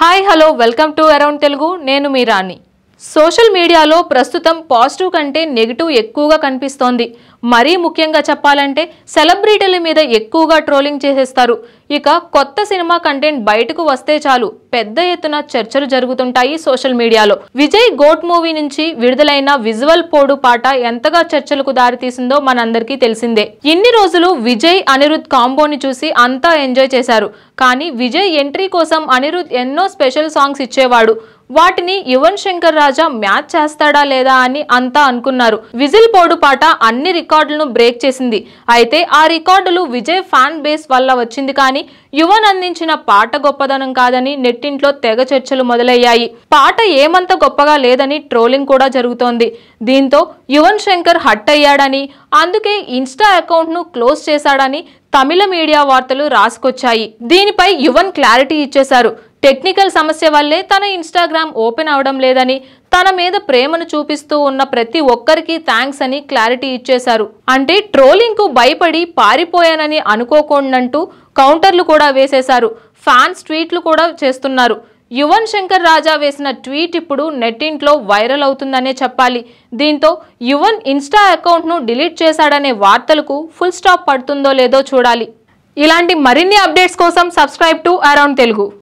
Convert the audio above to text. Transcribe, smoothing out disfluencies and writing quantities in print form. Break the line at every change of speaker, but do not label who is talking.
Hi hello welcome to around Telugu నేను మీ రాణి। Social మీడియాలో ప్రస్తుతం పాజిటివ్ కంటే నెగిటివ్ ఎక్కువగా కనిపిస్తోంది। మరీ ముఖ్యంగా చెప్పాలంటే సెలబ్రిటీల మీద ఎక్కువగా ట్రోలింగ్ చేసేస్తారు। ఇక కొత్త సినిమా కంటెంట్ బయటకు వస్తే చాలు పెద్ద ఎత్తున చర్చలు జరుగుతుంటాయి సోషల్ మీడియాలో। విజయ్ గోట్ మూవీ నుంచి విడుదలైన విజువల్ పోడు పాట ఎంతగా చర్చలకు దారితీసిందో మనందరికీ తెలిసిందే। ఇన్ని రోజులు విజయ్ అనిరుద్ కాంబోని చూసి అంతా ఎంజాయ్ చేశారు। కానీ విజయ్ ఎంట్రీ కోసం అనిరుద్ ఎన్నో స్పెషల్ సాంగ్స్ ఇచ్చేవాడు। వాటిని యువన్ శంకర్ రాజా మ్యాచ్ చేస్తాడా లేదా అని అంతా అనుకున్నారు। విజిల్ పోడు పాట అన్ని రికార్డులను బ్రేక్ చేసింది। అయితే ఆ రికార్డులు విజయ్ ఫ్యాన్ బేస్ వల్ల వచ్చింది కానీ యువన్ అందించిన పాట గొప్పదనం కాదని నెట్టింట్లో తెగ చర్చలు మొదలయ్యాయి। పాట ఏమంత గొప్పగా లేదని ట్రోలింగ్ కూడా జరుగుతోంది। దీంతో యువన్ శంకర్ హట్ అయ్యాడని అందుకే ఇన్స్టా అకౌంట్ ను క్లోజ్ చేశాడని తమిళ మీడియా వార్తలు రాసుకొచ్చాయి। దీనిపై యువన్ క్లారిటీ ఇచ్చేశారు। టెక్నికల్ సమస్య వల్లే తన ఇన్స్టాగ్రామ్ ఓపెన్ అవడం లేదని తన మీద ప్రేమను చూపిస్తూ ఉన్న ప్రతి ఒక్కరికి థ్యాంక్స్ అని క్లారిటీ ఇచ్చేశారు। అంటే ట్రోలింగ్ కు భయపడి పారిపోయానని అనుకోకుండంటూ కౌంటర్లు కూడా వేసేశారు। ఫ్యాన్స్ ట్వీట్లు కూడా చేస్తున్నారు। యువన్ శంకర్ రాజా వేసిన ట్వీట్ ఇప్పుడు నెట్టింట్లో వైరల్ అవుతుందనే చెప్పాలి। దీంతో యువన్ ఇన్స్టా అకౌంట్ ను డిలీట్ చేశాడనే వార్తలకు ఫుల్ స్టాప్ పడుతుందో లేదో చూడాలి। ఇలాంటి మరిన్ని అప్డేట్స్ కోసం సబ్స్క్రైబ్ టు అరౌండ్ తెలుగు।